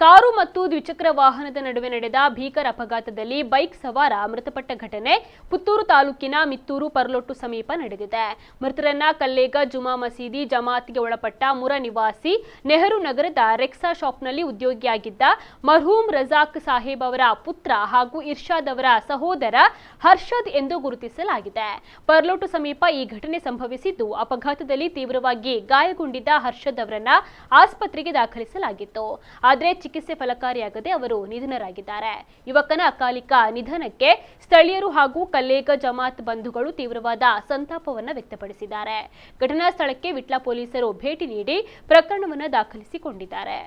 Car ಮತ್ತು ದ್ವಿಚಕ್ರ ವಾಹನದ ನಡುವೆ ನಡೆದ ಭೀಕರ ಅಪಘಾತದಲ್ಲಿ ಬೈಕ್ ಸವಾರ ಮೃತಪಟ್ಟ ಘಟನೆ ಪುತ್ತೂರು ತಾಲೂಕಿನ ಮಿತ್ತೂರು ಪರ್ಲೊಟ್ಟು ಸಮೀಪ ನಡೆದಿದೆ. ಮೃತರನ್ನ ಕಲ್ಲೇಗ ಜುಮಾ ಮಸೀದಿ ಜಮಾತ್ಗೆ ಒಳಪಟ್ಟ ಮುರ ನಿವಾಸಿ ನೆಹರು ನಗರದ ರೆಕ್ಸಾ ಶಾಪ್ನಲ್ಲಿ ಉದ್ಯೋಗಿಯಾಗಿದ್ದ ಮರ್ಹೂಮ್ ರಜಾಕ್ ಸಾಹೇಬ್ ಅವರ ಪುತ್ರ ಹಾಗೂ ಇರ್ಷಾದ್ ಅವರ ಸಹೋದರ ಹರ್ಷದ್ ಎಂದು ಗುರುತಿಸಲಾಗಿದೆ. ಪರ್ಲೊಟ್ಟು ಸಮೀಪ ಈ ಘಟನೆ ಸಂಭವಿಸಿದ್ದು, ಅಪಘಾತದಲ್ಲಿ ತೀವ್ರವಾಗಿ ಗಾಯಗೊಂಡಿದ್ದ ಹರ್ಷದ್ ಅವರನ್ನ ಆಸ್ಪತ್ರೆಗೆ ದಾಖಲಿಸಲಾಗಿತ್ತು. ಆದರೆ ಚಿಕಿತ್ಸೆ ಫಲಕಾರಿಯಾಗದೆ ಅವರು ನಿಧನರಾಗಿದ್ದಾರೆ. ಯುವಕನ ಅಕಾಲಿಕ ನಿಧನಕ್ಕೆ ಸ್ಥಳೀಯರು ಹಾಗೂ ಕಲ್ಲೇಗ ಜಮಾತ್ ಬಂಧುಗಳು ತೀವ್ರವಾದ ಸಂತಾಪವನ್ನು ವ್ಯಕ್ತಪಡಿಸಿದ್ದಾರೆ. ಘಟನಾ ಸ್ಥಳಕ್ಕೆ ವಿಟ್ಲ ಪೊಲೀಸರು ಭೇಟಿ ನೀಡಿ ಪ್ರಕರಣವನ್ನು ದಾಖಲಿಸಿಕೊಂಡಿದ್ದಾರೆ.